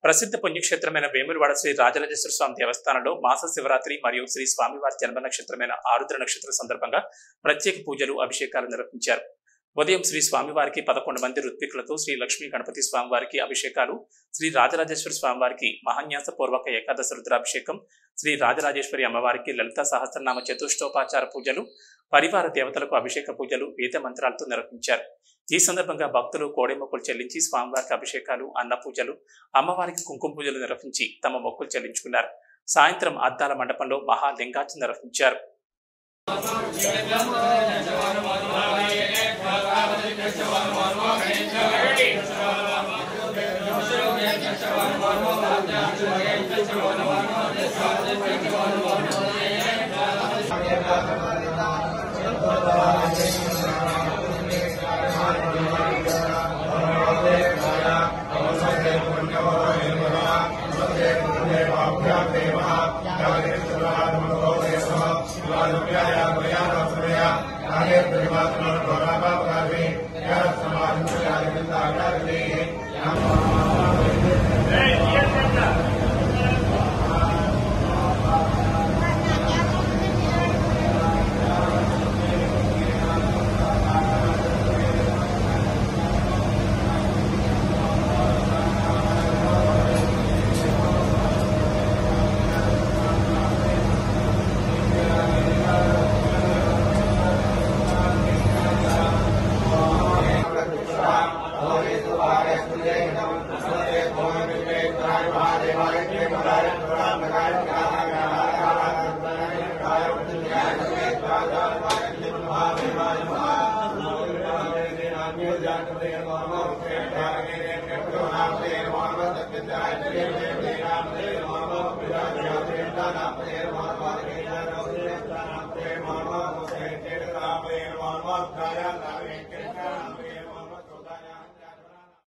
ప్రసిద్ధ పుణ్యక్షేత్రమైన వేములవాడ శ్రీ రాజరాజేశ్వర స్వామి దేవస్థానంలో మాస శివరాత్రి మరియు శ్రీ స్వామివారి జన్మ నక్షత్రమైన ఆరుద్ర నక్షత్రం సందర్భంగా ప్రత్యేక పూజలు అభిషేకాలు నిర్వహించారు. ఉదయం శ్రీ స్వామివారికి 11 మంది ఋత్వికులతో శ్రీ లక్ష్మీ గణపతి స్వామివారికి అభిషేకాలు, శ్రీ రాజరాజేశ్వర స్వామివారికి మహాన్యాస పూర్వక ఏకాదశ రుద్రాభిషేకం, శ్రీ రాజరాజేశ్వరి అమ్మవారికి లలిత సహస్రనామ చతుష్టోపచార పూజలు, పరివార దేవతలకు అభిషేక పూజలు వేద మంత్రాలతో నిర్వహించారు. ఈ సందర్భంగా భక్తులు కోడెమొక్కులు చెల్లించి స్వామివారికి అభిషేకాలు, అన్న పూజలు, అమ్మవారికి కుంకుమ పూజలు నిర్వహించి తమ మొక్కులు చెల్లించుకున్నారు. సాయంత్రం అద్దాల మండపంలో మహాలింగార్చన నిర్వహించారు. Namaste